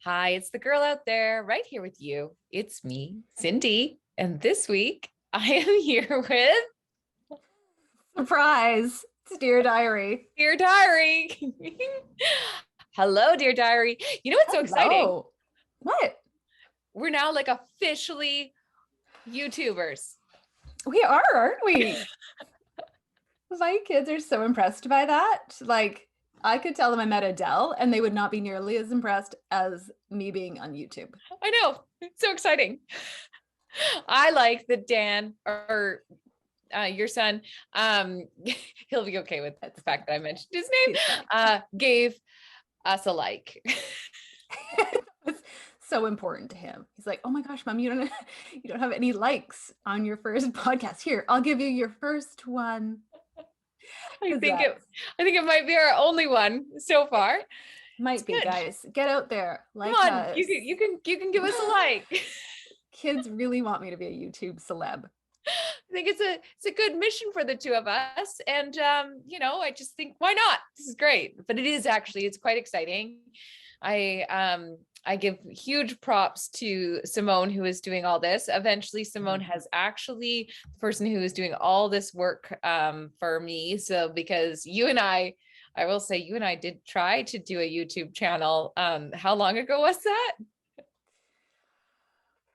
Hi, it's the girl out there right here with you. It's me, Cindy. And this week I am here with Surprise. It's Dear Diary. Dear Diary. Hello, Dear Diary. You know what's so exciting? What? We're now like officially YouTubers. We are, aren't we? My kids are so impressed by that. Like, I could tell them I met Adele and they would not be nearly as impressed as me being on YouTube. I know. It's so exciting. I like that Dan or your son, he'll be okay with the fact that I mentioned his name, gave us a like. It's so important to him. He's like, oh my gosh, Mom, you don't have any likes on your first podcast. Here, I'll give you your first one. I think it might be our only one so far. Might be, guys. Get out there. Like Come on, us. you can give us a like. Kids really want me to be a YouTube celeb. I think it's a good mission for the two of us. And I just think, why not? This is great. But it's quite exciting. I give huge props to Simone, who is doing all this. Eventually, Simone has actually the person who is doing all this work for me. So because I will say you and I did try to do a YouTube channel. How long ago was that?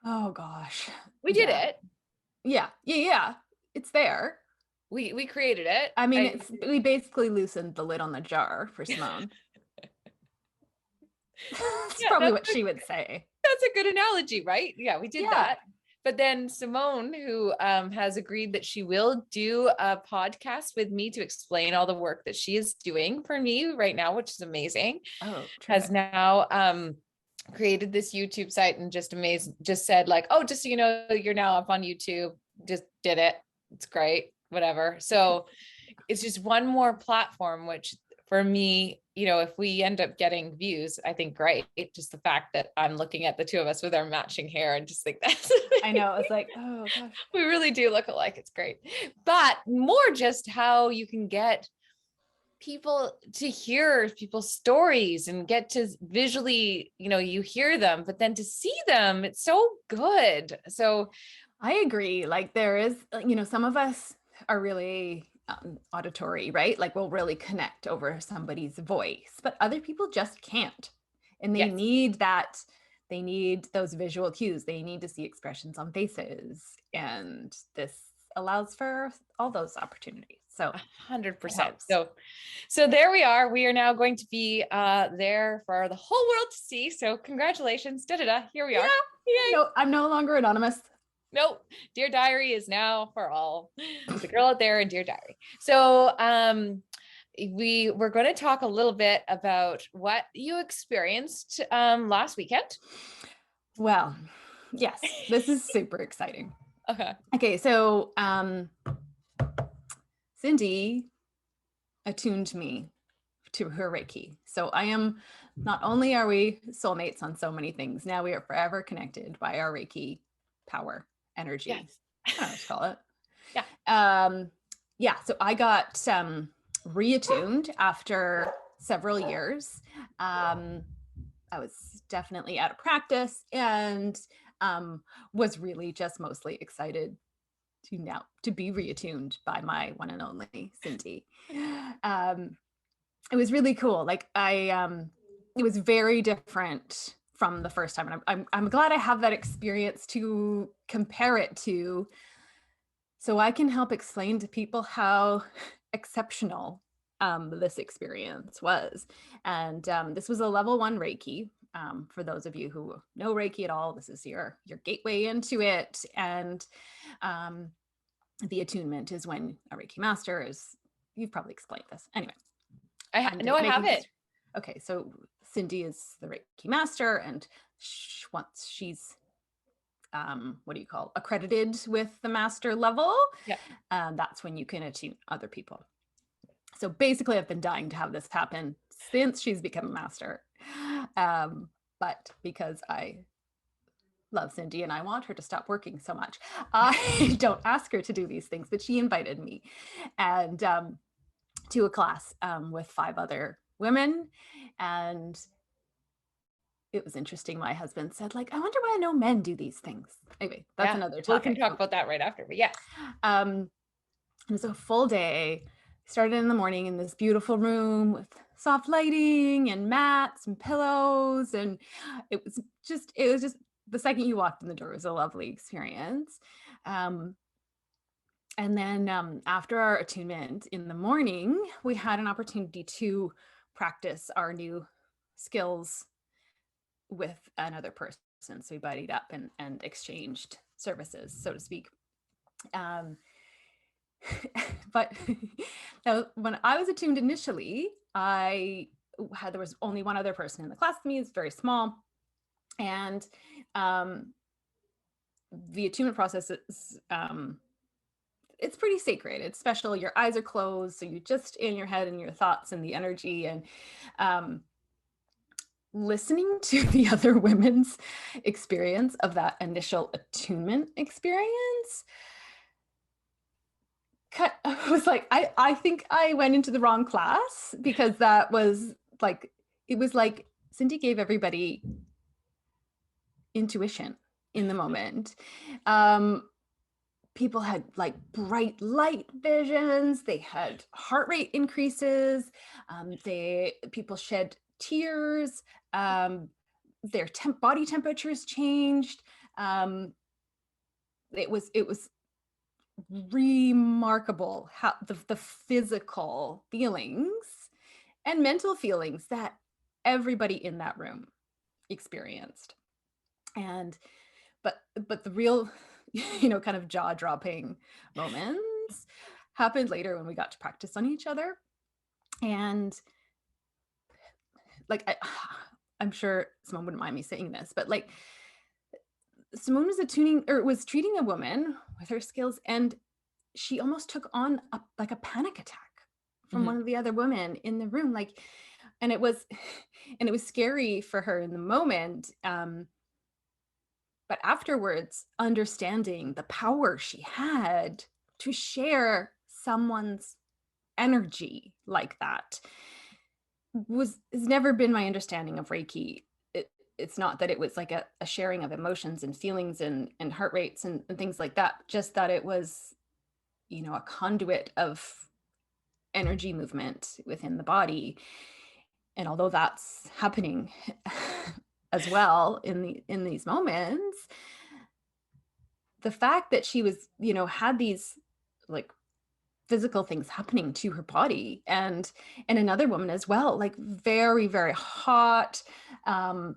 Oh gosh. We did it. Yeah. It's there. We created it. I mean, we basically loosened the lid on the jar for Simone. That's probably what she would say. That's a good analogy, right? Yeah, we did that. But then Simone, who has agreed that she will do a podcast with me to explain all the work that she is doing for me right now, which is amazing, has now created this YouTube site and just said like, oh, just so you know, you're now up on YouTube. Just did it. It's great. Whatever. So it's just one more platform, which for me, if we end up getting views, I think great. Just the fact that I'm looking at the two of us with our matching hair and just think that's I know. It's like, oh gosh, we really do look alike. It's great. But more just how you can get people to hear people's stories and get to visually, you hear them, but then to see them, it's so good. So I agree. Like there is, some of us are really auditory, right? Like we'll really connect over somebody's voice, but other people just can't. And they need that. They need those visual cues. They need to see expressions on faces. And this allows for all those opportunities. So 100%. So there we are. We are now going to be there for the whole world to see. So congratulations. Here we are. Yay. No, I'm no longer anonymous. Nope. Dear Diary is now for all. The girl out there and Dear Diary. So we're going to talk a little bit about what you experienced last weekend. Well, yes, this is super exciting. Okay. So Cindy attuned me to her Reiki. So not only are we soulmates on so many things, now we are forever connected by our Reiki power, energy. Yes. I don't know what to call it. Yeah. So I got reattuned after several years. I was definitely out of practice and was really just mostly excited to be reattuned by my one and only Cindy. It was really cool. Like it was very different from the first time. And I'm glad I have that experience to compare it to, so I can help explain to people how exceptional this experience was. And this was a level 1 Reiki. For those of you who know Reiki at all, this is your gateway into it. And the attunement is when a Reiki Master is, you've probably explained this. Anyway. I have it. Okay, so Cindy is the Reiki Master, and once she's accredited with the master level, that's when you can attune other people. So basically I've been dying to have this happen since she's become a master, but because I love Cindy and I want her to stop working so much, I don't ask her to do these things, but she invited me and to a class with 5 other women. And it was interesting. My husband said, like, I wonder why no men do these things. Anyway, that's another topic. We can talk about that right after, but yeah. It was a full day. Started in the morning in this beautiful room with soft lighting and mats and pillows. And it was just the second you walked in the door, it was a lovely experience. And then after our attunement in the morning, we had an opportunity to practice our new skills with another person. So we buddied up and exchanged services, so to speak. But now, when I was attuned initially, there was only one other person in the class with me. It's very small. And the attunement process is, it's pretty sacred. It's special. Your eyes are closed. So you're just in your head and your thoughts and the energy, and listening to the other women's experience of that initial attunement experience. I was like, I think I went into the wrong class, because that was like, it was like Cindy gave everybody intuition in the moment. People had like bright light visions. They had heart rate increases. People shed tears. Their body temperatures changed. It was remarkable how the physical feelings and mental feelings that everybody in that room experienced. But the real, kind of jaw-dropping moments happened later when we got to practice on each other. And like, I'm sure Simone wouldn't mind me saying this, but like, Simone was treating a woman with her skills, and she almost took on a panic attack from one of the other women in the room. Like, and it was scary for her in the moment. But afterwards, understanding the power she had to share someone's energy like that has never been my understanding of Reiki. It's not that it was like a sharing of emotions and feelings and heart rates and things like that, just that it was, a conduit of energy movement within the body. And although that's happening as well in these moments, the fact that she was, had these like physical things happening to her body, and another woman as well, like very, very hot,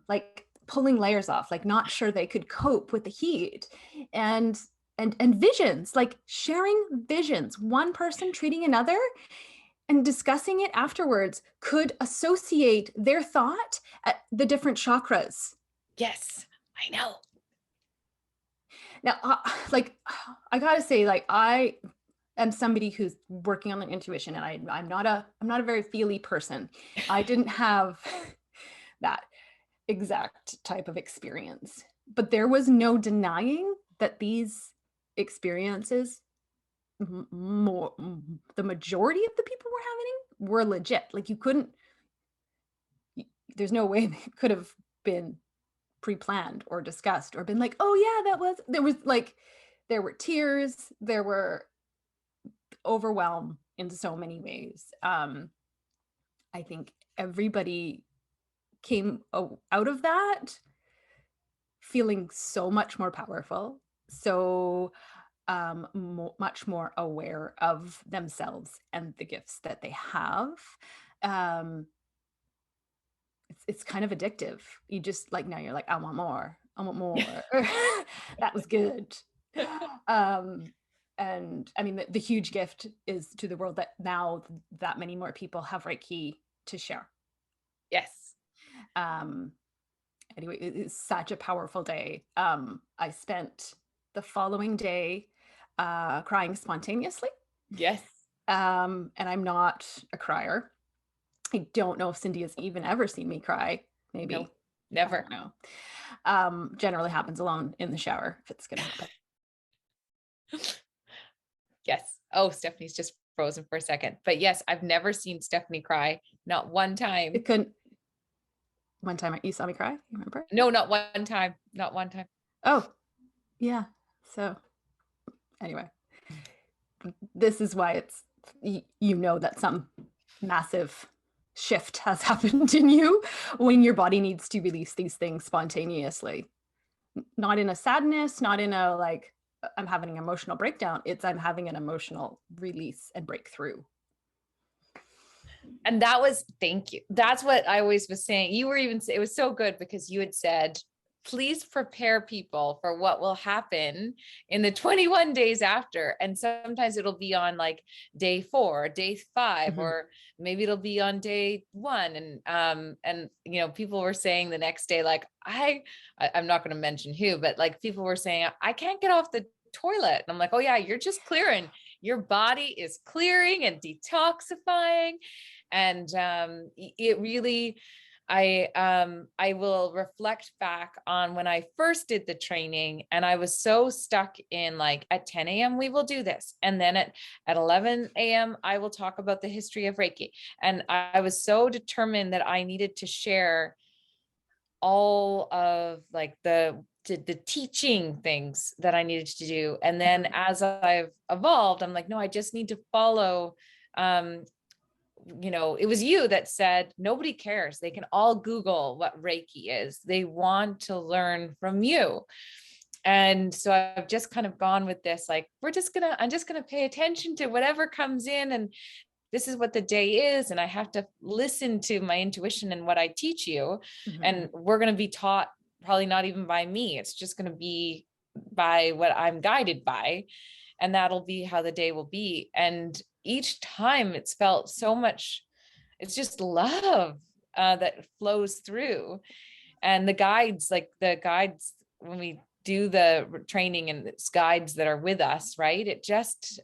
like pulling layers off, like not sure they could cope with the heat, and visions, like sharing visions, one person treating another and discussing it afterwards, could associate their thought at the different chakras. Yes, I know. Now, I gotta say, like, I am somebody who's working on their intuition, and I'm not a very feely person. I didn't have that exact type of experience, but there was no denying that these experiences, the majority of the people were legit. Like, there's no way they could have been pre-planned or discussed or been like, oh yeah, there were tears, there were overwhelm in so many ways. I think everybody came out of that feeling so much more powerful, so much more aware of themselves and the gifts that they have. It's kind of addictive. You just like, now you're like, I want more. That was good. And I mean, the huge gift is to the world that now that many more people have Reiki to share. Yes. Anyway, it's such a powerful day. I spent the following day crying spontaneously. Yes. And I'm not a crier. I don't know if Cindy has even ever seen me cry. Maybe. No, never. No. Generally happens alone in the shower if it's gonna happen. Yes. Oh, Stephanie's just frozen for a second. But yes, I've never seen Stephanie cry. Not one time. It couldn't. One time you saw me cry, you remember? No, not one time. Not one time. Oh, yeah. So anyway, this is why it's, you know, that some massive shift has happened in you when your body needs to release these things spontaneously. Not in a sadness, not in a like, I'm having an emotional breakdown. It's I'm having an emotional release and breakthrough. And that was, thank you. That's what I always was saying. You were even, it was so good because you had said, please prepare people for what will happen in the 21 days after. And sometimes it'll be on like day 4, day 5, or maybe it'll be on day 1. And, you know, people were saying the next day, like, I'm not going to mention who, but like people were saying, I can't get off the toilet. And I'm like, oh yeah, you're just clearing. Your body is clearing and detoxifying. And it really, I will reflect back on when I first did the training, and I was so stuck in like, at 10 a.m. we will do this. And then at 11 a.m. I will talk about the history of Reiki. And I was so determined that I needed to share all of like the teaching things that I needed to do. And then as I've evolved, I'm like, no, I just need to follow, you know, it was you that said, nobody cares. They can all Google what Reiki is. They want to learn from you. And so I've just kind of gone with this, like, I'm just going to pay attention to whatever comes in. And this is what the day is. And I have to listen to my intuition and what I teach you. And we're going to be taught probably not even by me. It's just going to be by what I'm guided by. And that'll be how the day will be. And each time it's felt so much, it's just love that flows through. And the guides, when we do the training, and it's guides that are with us, right? It just,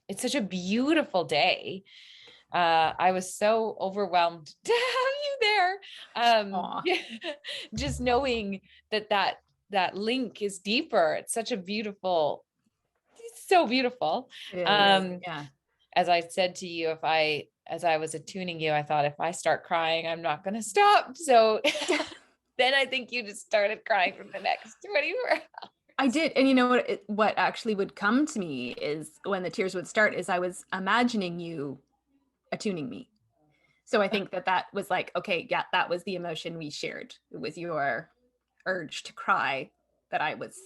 it's such a beautiful day. I was so overwhelmed to have you there. Just knowing that link is deeper. It's such a beautiful, it's so beautiful. Yeah. As I said to you, as I was attuning you, I thought, if I start crying, I'm not going to stop. So then I think you just started crying for the next 24 hours. I did. And you know what actually would come to me is when the tears would start is I was imagining you attuning me. So I think that was like, okay, yeah, that was the emotion we shared. It was your urge to cry that I was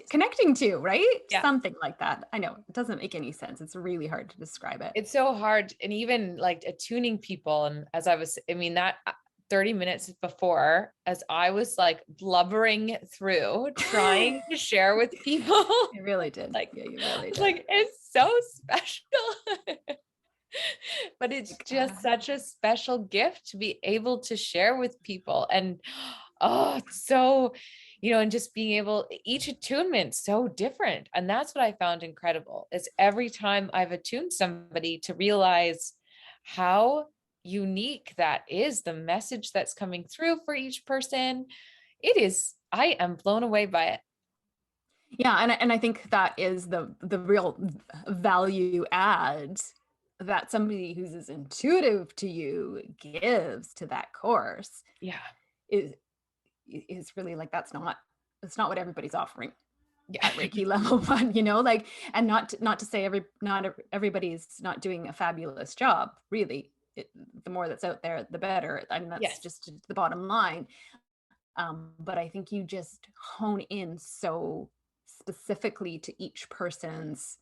connecting to, right? Yeah. Something like that. I know it doesn't make any sense. It's really hard to describe it. It's so hard. And even like attuning people. And as I was, I mean, that 30 minutes before, as I was like blubbering through, trying to share with people. You really did. Like, yeah, you really did. Like, it's so special. But it's just such a special gift to be able to share with people. And it's so, you know, and just being able, each attunement so different. And that's what I found incredible, is every time I've attuned somebody to realize how unique that is, the message that's coming through for each person. It is, I am blown away by it. Yeah. And I think that is the real value add that somebody who's as intuitive to you gives to that course. Yeah. Is really like, that's not what everybody's offering at Reiki level 1, you know, like, and not to say not everybody's not doing a fabulous job, really. The more that's out there, the better. And that's just the bottom line. But I think you just hone in so specifically to each person's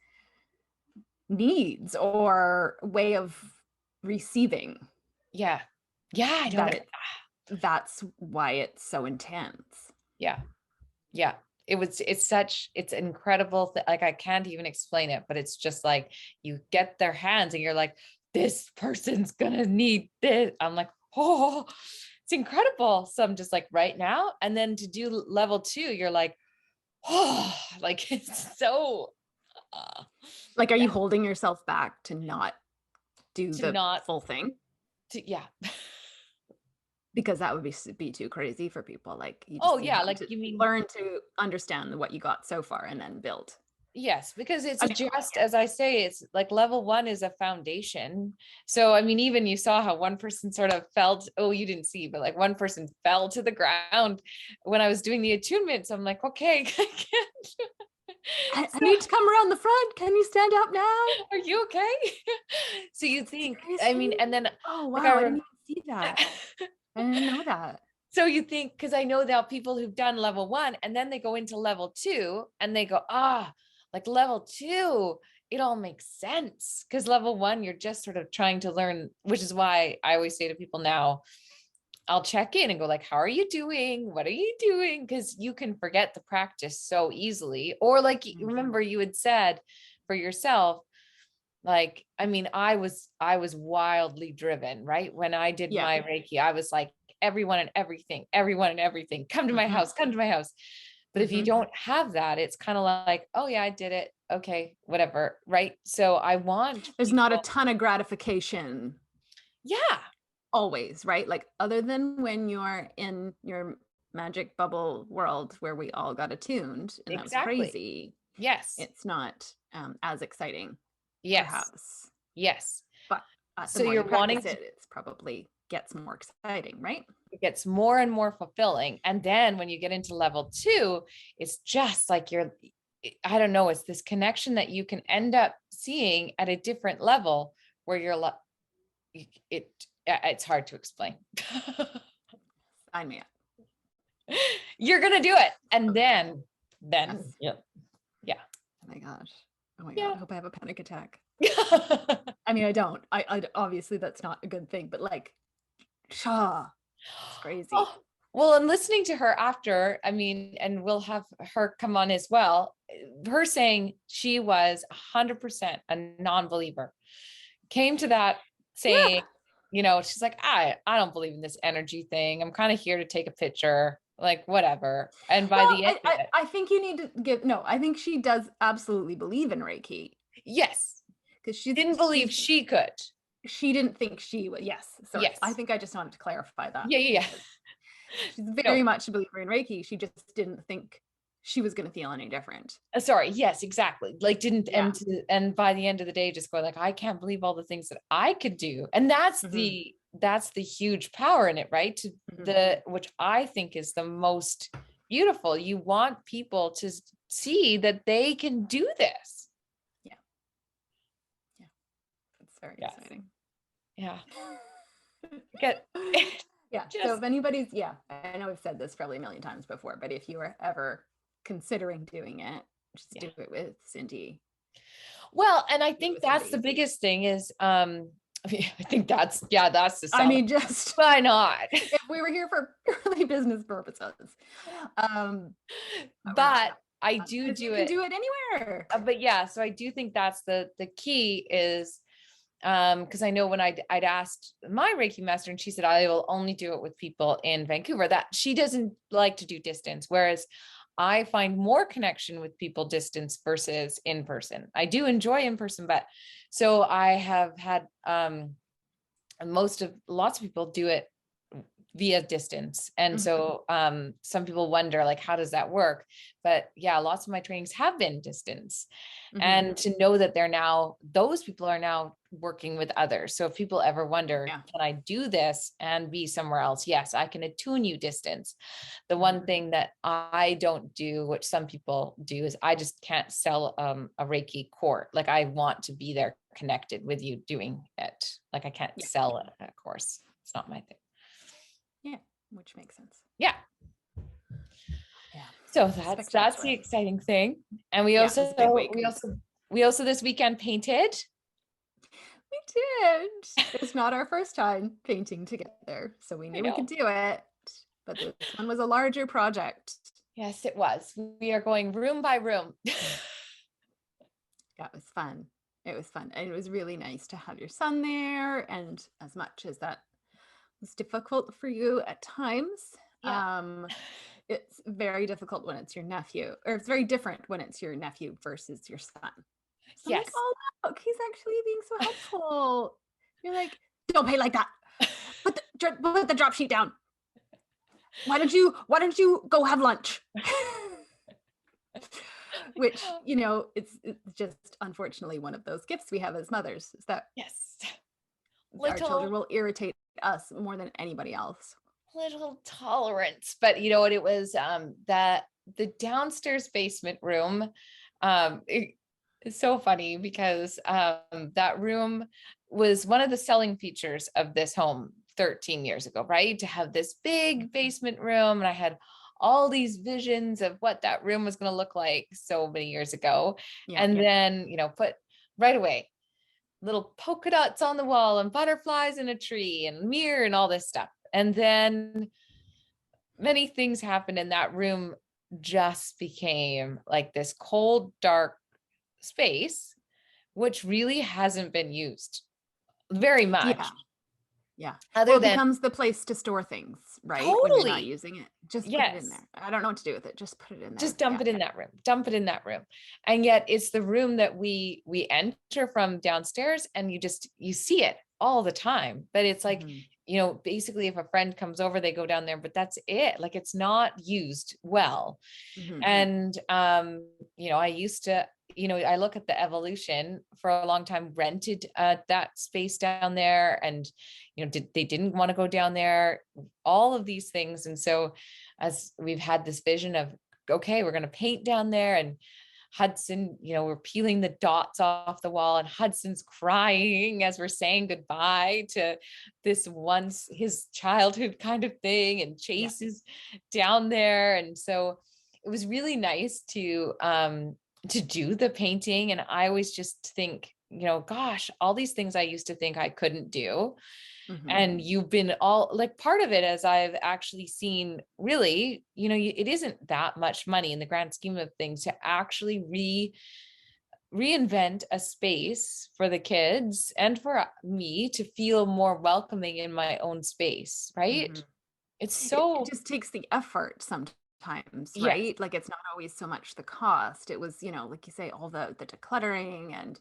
needs or way of receiving. Yeah. I don't that's why it's so intense. Yeah. It's incredible. Like, I can't even explain it, but it's just like, you get their hands and you're like, this person's gonna need this. I'm like, oh, it's incredible. So I'm just like, right now. And then to do level 2, you're like, oh, like, it's so like, are you holding yourself back to not do the full thing? Yeah. Because that would be too crazy for people. Like, like, you mean learn to understand what you got so far and then build. Yes, because it's I mean, just, as I say, it's like level 1 is a foundation. So, I mean, even you saw how one person sort of felt, oh, you didn't see, but like one person fell to the ground when I was doing the attunement. So I'm like, okay, I can't. I need to come around the front. Can you stand up now? Are you okay? So you think, I Seriously? mean, and then Oh, like wow. I didn't even see that. I didn't know that. So you think, because I know now people who've done level 1 and then they go into level 2 and they go, like level 2, it all makes sense. Because level 1, you're just sort of trying to learn, which is why I always say to people now, I'll check in and go like, how are you doing? What are you doing? Because you can forget the practice so easily. Or like, remember you had said for yourself, like, I mean, I was wildly driven, right? When I did my Reiki, I was like, everyone and everything, come to my house, come to my house. But if you don't have that, it's kind of like, oh yeah, I did it. Okay, whatever. Right. So I want there's not a ton of gratification. Yeah. Always, right? Like other than when you're in your magic bubble world where we all got attuned and that was crazy. Yes. It's not as exciting. Yes. Perhaps. Yes. But so you're wanting it, it's probably gets more exciting, right? It gets more and more fulfilling. And then when you get into level 2, it's just like I don't know, it's this connection that you can end up seeing at a different level where you're like, it's hard to explain. Sign me up. You're going to do it. And then, yes. Yeah. Oh my gosh. I hope I have a panic attack. I mean, I don't. I obviously that's not a good thing, but like, it's crazy. Oh, well, and listening to her after, I mean, and we'll have her come on as well. Her saying she was 100% a non-believer, came to that saying, she's like, I don't believe in this energy thing. I'm kind of here to take a picture, like whatever. And by the end, I think you need to give. No, I think she does absolutely believe in Reiki. Yes, because she didn't believe she could. She didn't think she would. Yes. Sorry. Yes. I think I just wanted to clarify that. Yeah. She's very much a believer in Reiki. She just didn't think she was going to feel any different. Sorry. Yes, exactly. Like and by the end of the day, just go like, I can't believe all the things that I could do. And that's the huge power in it, right? Which I think is the most beautiful. You want people to see that they can do this. Yeah. It's very exciting. Yeah. Yeah. So if anybody's, I know we've said this probably a million times before, but if you are ever considering doing it, just do it with Cindy. Well, and I think that's the biggest thing is, I think that's the I mean, just why not? If we were here for purely business purposes. But I do it. You can do it anywhere. But so I do think that's the key is, because I know when I'd asked my Reiki master and she said, I will only do it with people in Vancouver, that she doesn't like to do distance. Whereas I find more connection with people distance versus in person. I do enjoy in person, but so I have had, lots of people do it via distance. And so some people wonder like, how does that work? But lots of my trainings have been distance. And to know that those people are now working with others. So if people ever wonder, can I do this and be somewhere else? Yes, I can attune you distance. The one thing that I don't do, which some people do, is I just can't sell a Reiki course. Like I want to be there connected with you doing it. Like I can't sell a course. It's not my thing. Yeah, which makes sense. Yeah. So that's the exciting thing. And we also this weekend painted. We did. It's not our first time painting together, so we knew we could do it. But this one was a larger project. Yes, it was. We are going room by room. That was fun. It was fun. And it was really nice to have your son there. And as much as that was difficult for you at times, it's very difficult when it's your nephew, or it's very different when it's your nephew versus your son. So yes. I'm like, oh, look, he's actually being so helpful. You're like, don't pay like that. Put the drop sheet down. Why don't you go have lunch? which, you know, it's just unfortunately one of those gifts we have as mothers, is that Yes. our children will irritate us more than anybody else. Little tolerance, but you know what, it was that the downstairs basement room, it's so funny because that room was one of the selling features of this home 13 years ago, right? To have this big basement room. And I had all these visions of what that room was going to look like so many years ago. And then, you know, put right away little polka dots on the wall and butterflies in a tree and mirror and all this stuff. And then many things happened, and that room just became like this cold, dark space, which really hasn't been used very much. Yeah. Other it than becomes the place to store things, right? Totally. When you're not using it, just put it in there. I don't know what to do with it. Just put it in there. Just dump it in that room. Dump it in that room. And yet it's the room that we enter from downstairs, and you see it all the time. But it's like, you know, basically if a friend comes over, they go down there, but that's it. Like, it's not used well. And you know, I used to, you know, I look at the evolution. For a long time, rented that space down there, and you know, they didn't want to go down there, all of these things. And so as we've had this vision of, okay, we're going to paint down there, and Hudson, you know, we're peeling the dots off the wall, and Hudson's crying as we're saying goodbye to this once his childhood kind of thing, and Chase is down there. And so it was really nice to do the painting. And I always just think, you know, gosh, all these things I used to think I couldn't do. And you've been all like part of it, as I've actually seen, really, you know, it isn't that much money in the grand scheme of things to actually reinvent a space for the kids and for me to feel more welcoming in my own space, right? It's so, it just takes the effort sometimes, right? Like, it's not always so much the cost. It was, you know, like you say, all the decluttering and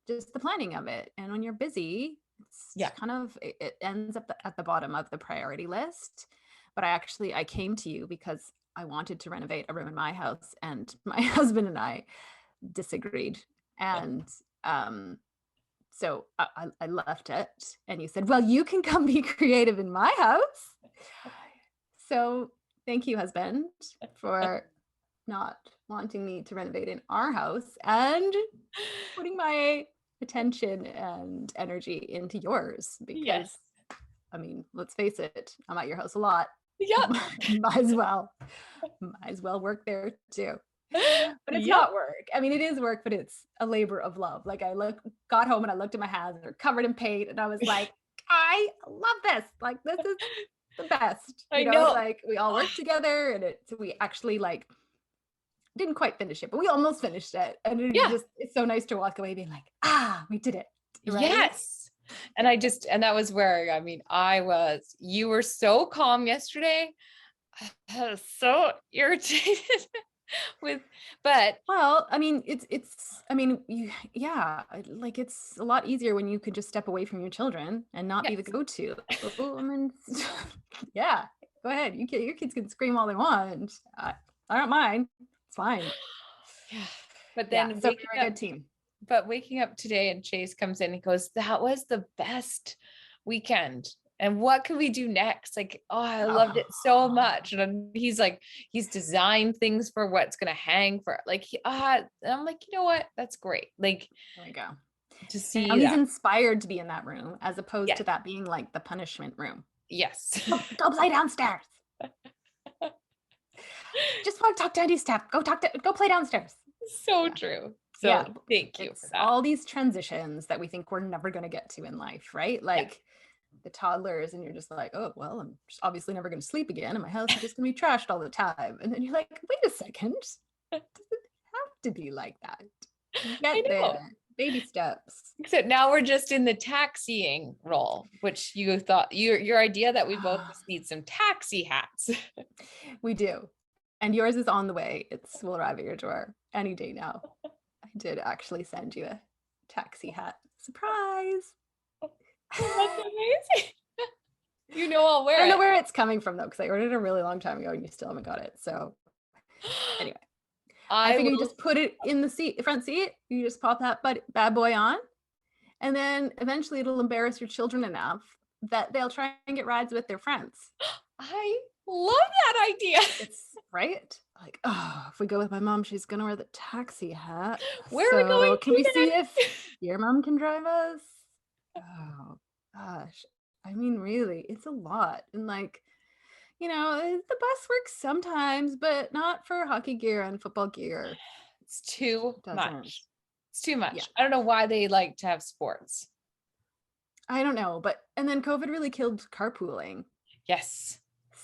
just the planning of it. And when you're busy, it's kind of, it ends up at the bottom of the priority list. But I came to you because I wanted to renovate a room in my house, and my husband and I disagreed. And so I left it, and you said, well, you can come be creative in my house. So thank you, husband, for not wanting me to renovate in our house and putting my attention and energy into yours, because I mean, let's face it, I'm at your house a lot. Might as well work there too. But it's not work. I mean, it is work, but it's a labor of love. Like, got home and I looked at my hands, they're covered in paint, and I was like, I love this. Like, this is the best. You know, like, we all work together, and we actually like didn't quite finish it, but we almost finished it. And it's so nice to walk away being like, we did it. Right? Yes. And that was where, I mean, you were so calm yesterday. I was so irritated well, I mean, like, it's a lot easier when you could just step away from your children and not be the go-to. I mean, go ahead. Your kids can scream all they want. I don't mind. It's fine. But then so we're a good team. But waking up today, and Chase comes in and he goes, that was the best weekend. And what can we do next? Like, I loved it so much. And he's like, he's designed things for what's going to hang for, like, and I'm like, you know what? That's great. Like, there you go. To see he's inspired to be in that room, as opposed to that being like the punishment room. Yes. Go play downstairs. Just want to talk to Andy Steph. Go play downstairs. So true. So thank you for that. All these transitions that we think we're never going to get to in life, right? Like the toddlers, and you're just like, oh, well, I'm just obviously never going to sleep again, and my house is just going to be trashed all the time. And then you're like, wait a second. Does it have to be like that? Get there. Baby steps. Except now we're just in the taxiing role, which you thought your idea that we both just need some taxi hats. We do. And yours is on the way. Will arrive at your door any day now. I did actually send you a taxi hat. Surprise. That's amazing. You know, I'll wear it. I don't know where it's coming from though, because I ordered it a really long time ago and you still haven't got it. So anyway, I figure you just put it in the front seat. You just pop that bad boy on. And then eventually it'll embarrass your children enough that they'll try and get rides with their friends. I love that idea. It's right. Like, oh, if we go with my mom, she's going to wear the taxi hat. Where are we going? Can we see if your mom can drive us? Oh, gosh. I mean, really, it's a lot. And like, the bus works sometimes, but not for hockey gear and football gear. It's too much. It's too much. Yeah. I don't know why they like to have sports. I don't know, and then COVID really killed carpooling. Yes.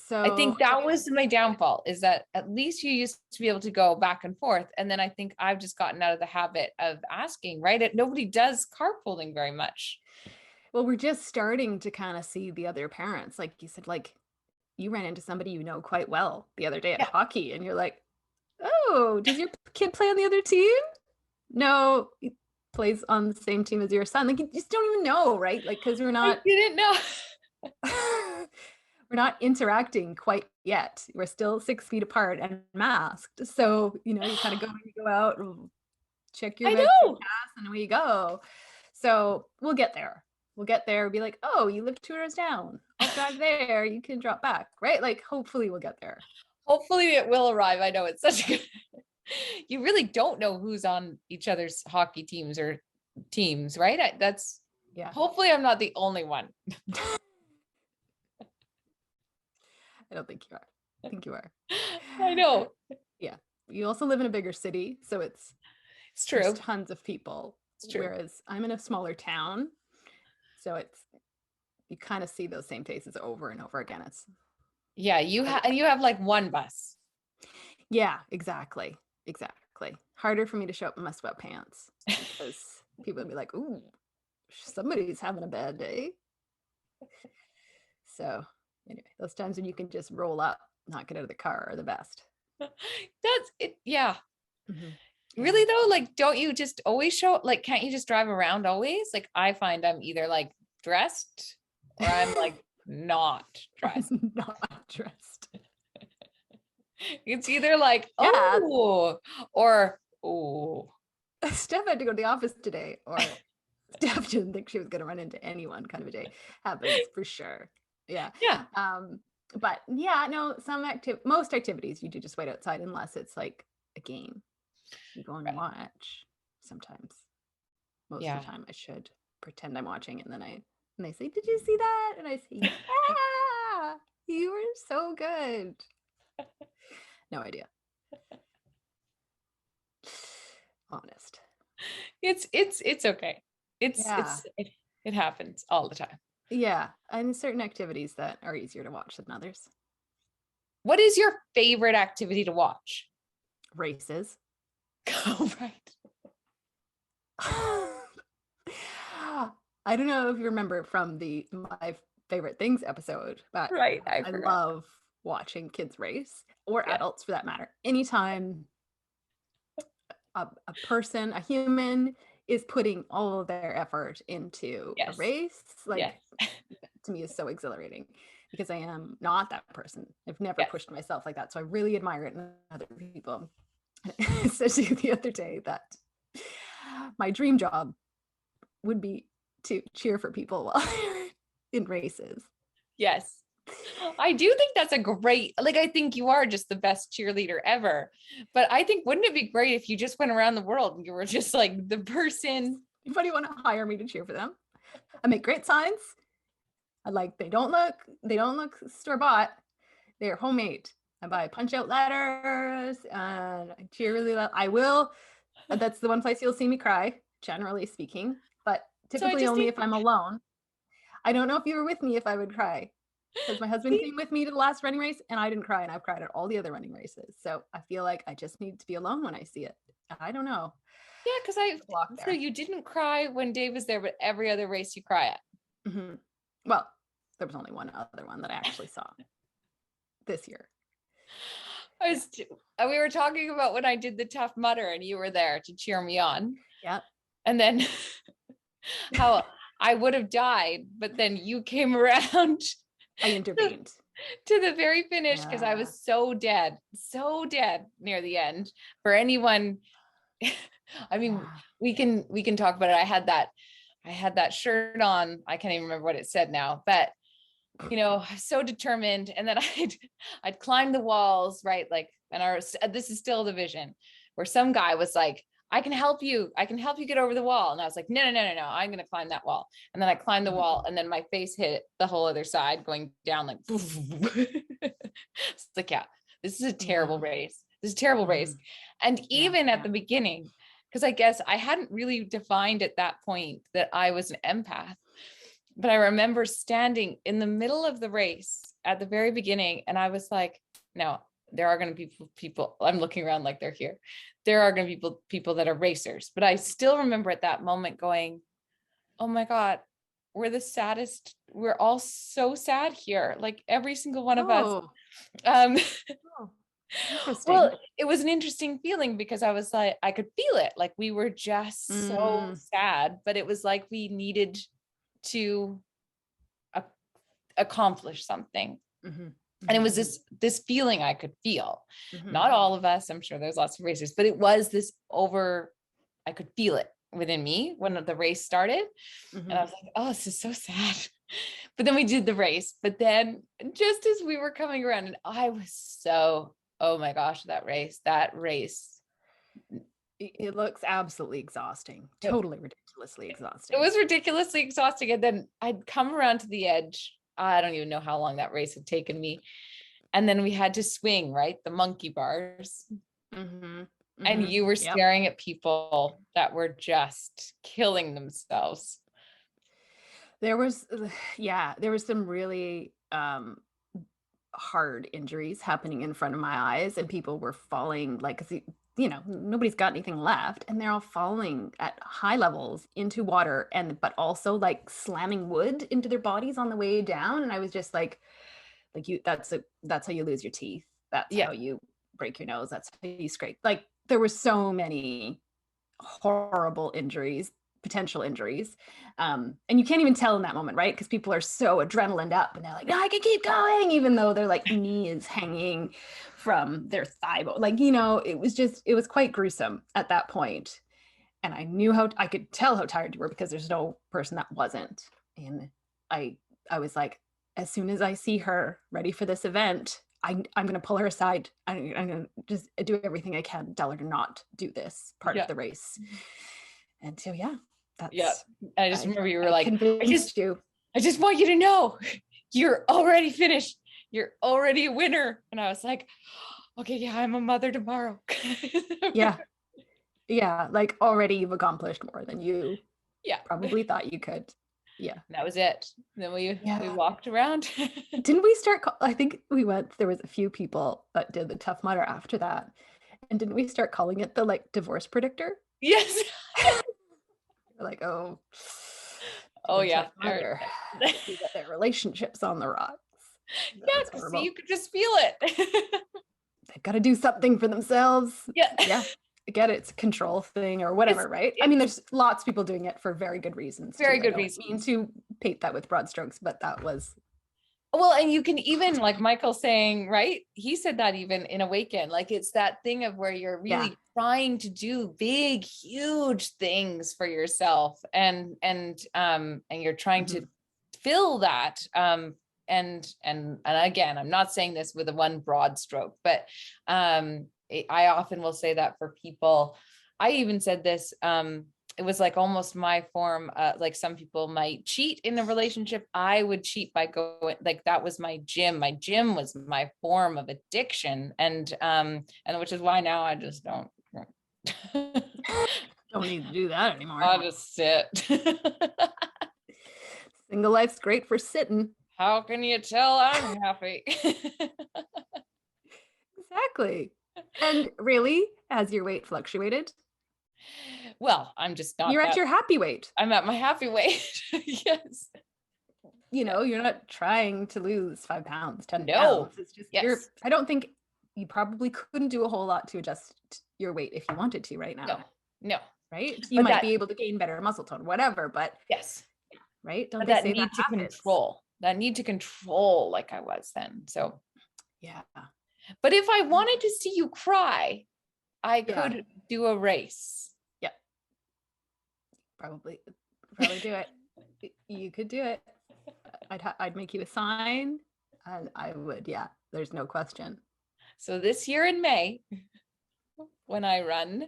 So I think that was my downfall, is that at least you used to be able to go back and forth. And then I think I've just gotten out of the habit of asking, right? Nobody does carpooling very much. Well, we're just starting to kind of see the other parents. Like you said, like you ran into somebody you know quite well the other day at hockey, and you're like, oh, does your kid play on the other team? No, he plays on the same team as your son. Like, you just don't even know, right? Like, because we're not. I didn't know. We're not interacting quite yet. We're still 6 feet apart and masked. So, you kind of go out and check your pass and away you go. So we'll get there. We'll be like, oh, you live 2 doors down. I'll drive there. You can drop back, right? Like, hopefully we'll get there. Hopefully it will arrive. I know it's such a good, you really don't know who's on each other's hockey teams or teams, right? Hopefully I'm not the only one. I don't think you are. I think you are. I know. Yeah. You also live in a bigger city, so it's true. There's tons of people. It's true. Whereas I'm in a smaller town, so you kind of see those same faces over and over again. You have like one bus. Yeah, exactly. Harder for me to show up in my sweatpants because people would be like, "Ooh, somebody's having a bad day." So anyway, those times when you can just roll up, not get out of the car, are the best. That's it. Yeah. Mm-hmm. Really though, like, don't you just always show up? Like, can't you just drive around always? Like, I find I'm either like dressed or I'm like not dressed. Not dressed. It's either like, oh, or oh. Steph had to go to the office today, or Steph didn't think she was going to run into anyone, kind of a day. Happens for sure. Yeah. But yeah, no, most activities you do just wait outside unless it's like a game. You go and watch sometimes. Most of the time I should pretend I'm watching it, and then they say, "Did you see that?" And I say, "Yeah, you were so good." No idea. Honest. It's okay. It happens all the time. Yeah, and certain activities that are easier to watch than others. What is your favorite activity to watch? Races. Oh, right. I don't know if you remember from my favorite things episode, but right, I love watching kids race, or adults for that matter. Anytime a person, a human, is putting all of their effort into a race, to me is so exhilarating, because I am not that person. I've never pushed myself like that. So I really admire it in other people. I said to you the other day that my dream job would be to cheer for people while in races. Yes. I do think that's a great, like, I think you are just the best cheerleader ever. But I think, wouldn't it be great if you just went around the world and you were just like the person? Anybody want to hire me to cheer for them? I make great signs. They don't look store-bought. They're homemade. I buy punch-out letters and I cheer really loud. I will. That's the one place you'll see me cry, generally speaking, but typically only if I'm alone. I don't know if you were with me if I would cry, because my husband came with me to the last running race and I didn't cry, and I've cried at all the other running races. So I feel like I just need to be alone when I see it. I don't know. Yeah, because so you didn't cry when Dave was there, but every other race you cry at. Mm-hmm. Well, there was only one other one that I actually saw this year. We were talking about when I did the Tough Mudder and you were there to cheer me on. Yeah. And then how I would have died, but then you came around. I intervened. to the very finish because I Yeah. was so dead near the end. For anyone, I mean, Yeah. we can talk about it. I had that shirt on. I can't even remember what it said now, but you know, so determined. And then I'd climb the walls, right? Like, and this is still the vision where some guy was like, I can help you. I can help you get over the wall. And I was like, no. I'm going to climb that wall. And then I climbed the wall and then my face hit the whole other side going down like, it's like, yeah, this is a terrible race. This is a terrible race. And even at the beginning, because I guess I hadn't really defined at that point that I was an empath, but I remember standing in the middle of the race at the very beginning. And I was like, no, there are going to be people, I'm looking around like they're here. There are going to be people that are racers. But I still remember at that moment going, oh my God, we're the saddest. We're all so sad here. Like every single one of us. Interesting. Well, it was an interesting feeling because I was like, I could feel it. Like we were just so sad, but it was like we needed to accomplish something. And it was this feeling I could feel. Not all of us, I'm sure there's lots of racers, but it was this I could feel it within me when the race started. And I was like, oh, this is so sad. But then we did the race. But then just as we were coming around, and I was so, oh my gosh, that race. It looks absolutely exhausting. Totally ridiculously exhausting. It was ridiculously exhausting. And then I'd come around to the edge. I don't even know how long that race had taken me. And then we had to swing, right? The monkey bars. And you were staring at people that were just killing themselves. There was some really hard injuries happening in front of my eyes, and people were falling like, you know, nobody's got anything left, and they're all falling at high levels into water, but also like slamming wood into their bodies on the way down. And I was just like that's how you lose your teeth. That's how you break your nose. That's how you scrape. Like there were so many horrible injuries, potential injuries. And you can't even tell in that moment, right? Because people are so adrenaline up and they're like, no, I can keep going, even though their like knee is hanging from their thigh bone. Like, you know, it was quite gruesome at that point. And I could tell how tired you were because there's no person that wasn't. And I was like, as soon as I see her ready for this event, I'm going to pull her aside. I'm going to just do everything I can to tell her to not do this part of the race. And so, I just remember you were like, I just want you to know you're already finished. You're already a winner. And I was like, okay, I'm a mother tomorrow. Like already you've accomplished more than you probably thought you could. That was it. Then we walked around. Didn't we start? I think there was a few people that did the Tough Mudder after that. And didn't we start calling it the like divorce predictor? Yes. Like, yeah. Mudder. You got their relationships on the rocks. See, you could just feel it. They've got to do something for themselves. Yeah. I get it. It's a control thing or whatever, right? I mean, there's lots of people doing it for very good reasons. Very good reasons. I mean to paint that with broad strokes, but that was. Well, and you can even, like Michael saying, right? He said that even in Awaken, like it's that thing of where you're really trying to do big, huge things for yourself, and you're trying to fill that. And again, I'm not saying this with a one broad stroke, but I often will say that for people. I even said this, it was like almost my form, like some people might cheat in a relationship. I would cheat by going, like that was my gym. My gym was my form of addiction. And which is why now I just don't need to do that anymore. I'll just sit. Single life's great for sitting. How can you tell I'm happy? Exactly. And really, has your weight fluctuated? Well, I'm just not. You're at your happy weight. I'm at my happy weight. Yes. You know, you're not trying to lose 5 pounds, 10 pounds. It's just, I don't think you probably couldn't do a whole lot to adjust your weight if you wanted to right now. No. Right? You might be able to gain better muscle tone, whatever, but yes. Right? Don't but they that say need that to control. that need to control like I was then. So, yeah. but if I wanted to see you cry, I Yeah. could do a race. Yeah. Probably do it. You could do it. I'd make you a sign and I would, yeah, there's no question. So this year in May, when I run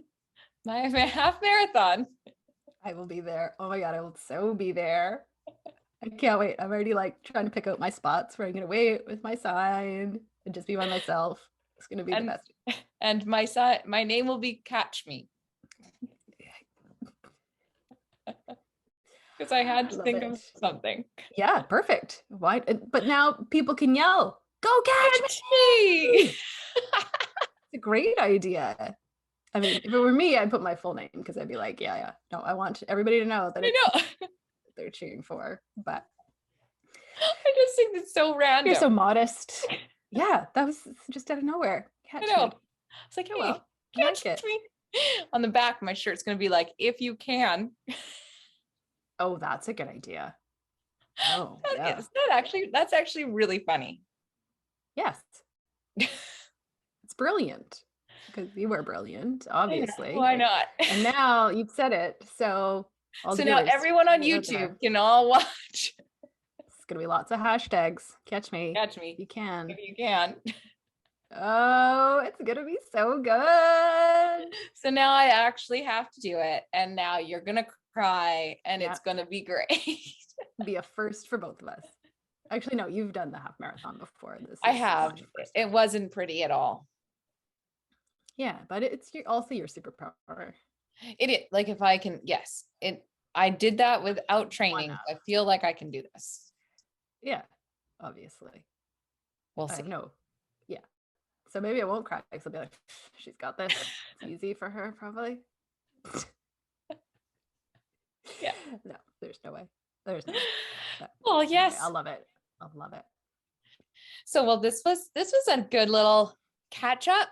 my half marathon, I will be there. Oh my God, I will so be there. I can't wait. I'm already like trying to pick out my spots where I'm gonna wait with my sign and just be by myself. It's gonna be the best. And my name will be Catch Me. Because I had to think of something. Yeah, perfect. Why? But now people can yell, "Go catch me!" It's a great idea. I mean, if it were me, I'd put my full name because I'd be like, yeah. No, I want everybody to know that they're cheering for. But I just think it's so random. You're so modest. Yeah, that was just out of nowhere. Catch me. It's like, hey, catch me. On the back of my shirt, it's going to be like, if you can. Oh, that's a good idea. Oh, yeah. That's actually really funny. Yes. It's brilliant because you were brilliant, obviously. Why not? And now you've said it. So now everyone on YouTube can all watch. It's going to be lots of hashtags. Catch me. Catch me. You can. If you can. Oh, it's going to be so good. So now I actually have to do it. And now you're going to cry and it's going to be great. Be a first for both of us. Actually, no, you've done the half marathon before. I have. It wasn't pretty at all. Yeah, but it's also your superpower. It is like if I can, yes. I did that without training. I feel like I can do this. Yeah, obviously. We'll see. No. Yeah. So maybe I won't cry because I'll be like, she's got this. It's easy for her, probably. Yeah. No, there's no way. There's no way. Well, yes. I love it. I love it. So, well, this was a good little catch up.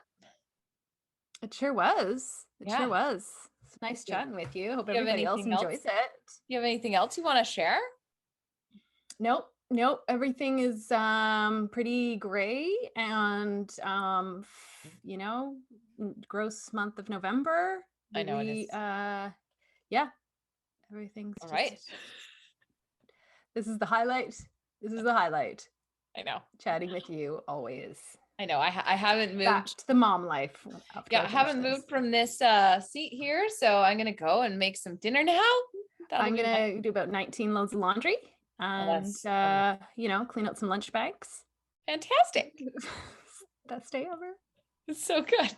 It sure was. Sure was. It's nice chatting with you. Hope everybody else enjoys it. Do you have anything else you want to share? Nope. Everything is pretty gray and gross month of November. I know it is. Yeah. Everything's all right. This is the highlight. I know. Chatting with you always. I know. I haven't moved. Back to the mom life. Yeah, I haven't moved from this seat here, so I'm gonna go and make some dinner now. I'm gonna do about 19 loads of laundry and clean out some lunch bags. Fantastic. Best day ever. It's so good.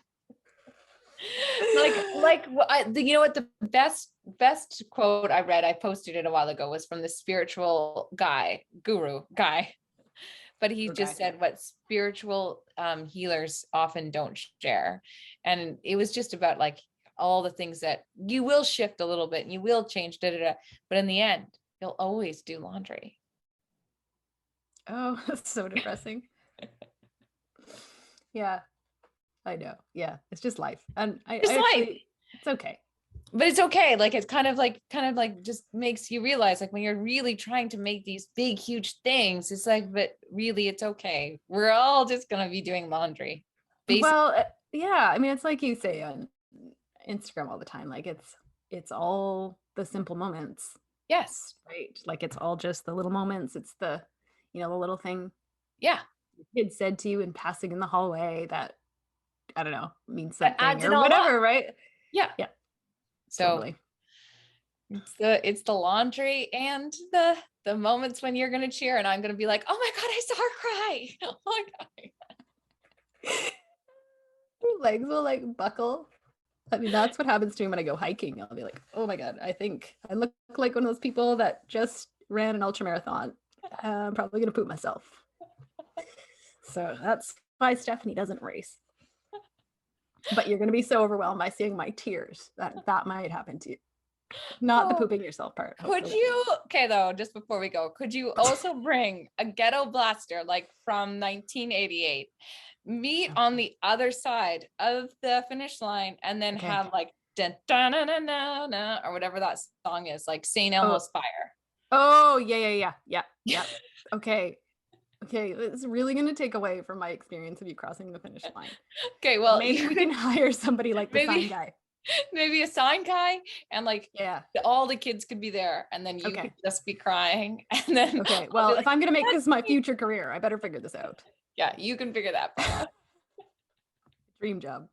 You know what, the best quote I read, I posted it a while ago, was from the spiritual guru guy. But he just said what spiritual healers often don't share. And it was just about like all the things that you will shift a little bit and you will change, but in the end, you'll always do laundry. Oh, that's so depressing. Yeah, I know. Yeah, it's just life. And it's okay. But it's okay. Like, it's kind of like just makes you realize, like, when you're really trying to make these big, huge things, it's like, but really it's okay. We're all just going to be doing laundry. Basically. Well, yeah. I mean, it's like you say on Instagram all the time, like it's all the simple moments. Yes. Right. Like it's all just the little moments. It's the little thing. Yeah. Your kid said to you in passing in the hallway that, I don't know, means something or whatever. Right. Yeah. Yeah. So totally. It's the laundry and the moments when you're going to cheer and I'm going to be like, oh my God, I saw her cry. Oh my God. Your legs will like buckle. I mean, that's what happens to me when I go hiking. I'll be like, oh my God, I think I look like one of those people that just ran an ultra marathon. I'm probably going to poop myself. So that's why Stephanie doesn't race. But you're going to be so overwhelmed by seeing my tears that might happen to you. Not the pooping yourself part. Though, just before we go, could you also bring a ghetto blaster like from 1988, meet on the other side of the finish line, and then have like dun, dun, dun, dun, dun, dun, or whatever that song is, like St. Elmo's Fire? Oh, yeah. Okay. It's really going to take away from my experience of you crossing the finish line. Okay, well, Maybe we can hire somebody like the sign guy. Maybe a sign guy, and like Yeah. all the kids could be there, and then you could just be crying, and then okay. Well, if I'm going to make this my future career, I better figure this out. Yeah, you can figure that part out. Dream job.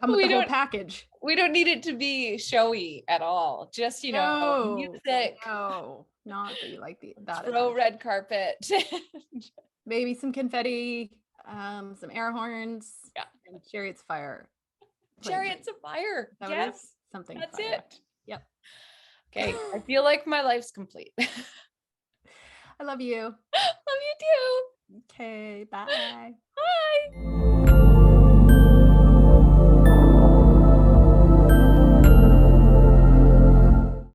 Come with the whole package. We don't need it to be showy at all. Just, music. No, not that you like that. Throw red carpet. Maybe some confetti, some air horns. Yeah. And Chariots of Fire. Chariots of Fire. Yes. Something. That's fire. it. Yep. Okay. I feel like my life's complete. I love you. Love you too. Okay. Bye. Bye.